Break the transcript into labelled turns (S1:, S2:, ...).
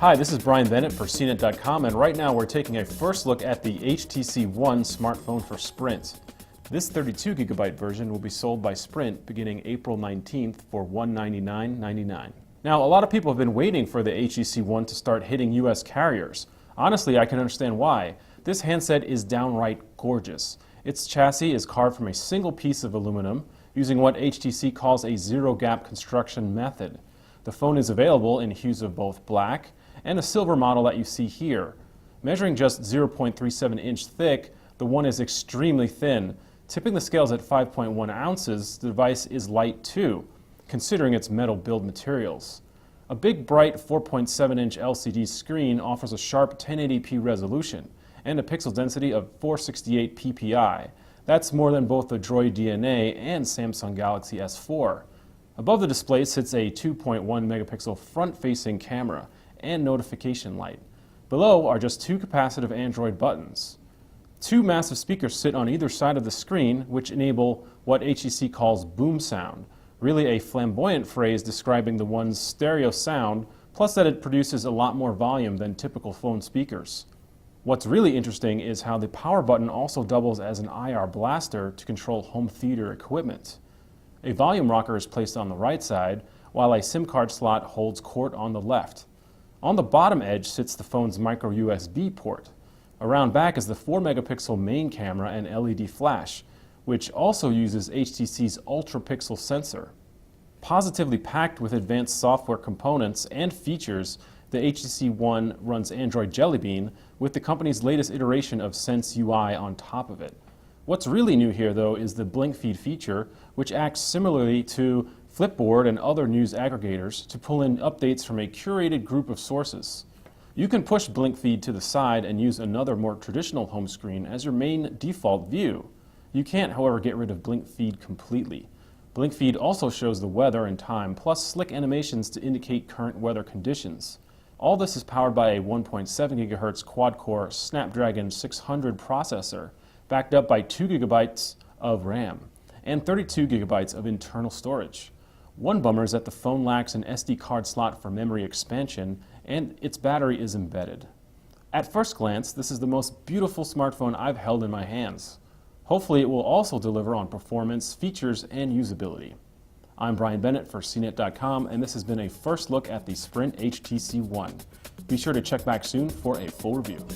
S1: Hi, this is Brian Bennett for CNET.com, and right now we're taking a first look at the HTC One smartphone for Sprint. This 32GB version will be sold by Sprint beginning April 19th for $199.99. Now, a lot of people have been waiting for the HTC One to start hitting US carriers. Honestly, I can understand why. This handset is downright gorgeous. Its chassis is carved from a single piece of aluminum using what HTC calls a zero-gap construction method. The phone is available in hues of both black and a silver model that you see here. Measuring just 0.37 inch thick, the One is extremely thin. Tipping the scales at 5.1 ounces, the device is light too, considering its metal build materials. A big, bright 4.7-inch LCD screen offers a sharp 1080p resolution and a pixel density of 468 ppi. That's more than both the Droid DNA and Samsung Galaxy S4. Above the display sits a 2.1 megapixel front-facing camera and notification light. Below are just two capacitive Android buttons. Two massive speakers sit on either side of the screen, which enable what HTC calls boom sound, really a flamboyant phrase describing the One's stereo sound, plus that it produces a lot more volume than typical phone speakers. What's really interesting is how the power button also doubles as an IR blaster to control home theater equipment. A volume rocker is placed on the right side, while a SIM card slot holds court on the left. On the bottom edge sits the phone's micro USB port. Around back is the 4-megapixel main camera and LED flash, which also uses HTC's ultra-pixel sensor. Positively packed with advanced software components and features, the HTC One runs Android Jelly Bean with the company's latest iteration of Sense UI on top of it. What's really new here, though, is the Blink Feed feature, which acts similarly to Flipboard and other news aggregators to pull in updates from a curated group of sources. You can push Blink Feed to the side and use another more traditional home screen as your main default view. You can't, however, get rid of Blink Feed completely. Blink Feed also shows the weather and time, plus slick animations to indicate current weather conditions. All this is powered by a 1.7 GHz quad-core Snapdragon 600 processor, backed up by 2 GB of RAM and 32 GB of internal storage. One bummer is that the phone lacks an SD card slot for memory expansion, and its battery is embedded. At first glance, this is the most beautiful smartphone I've held in my hands. Hopefully it will also deliver on performance, features, and usability. I'm Brian Bennett for CNET.com, and this has been a first look at the Sprint HTC One. Be sure to check back soon for a full review.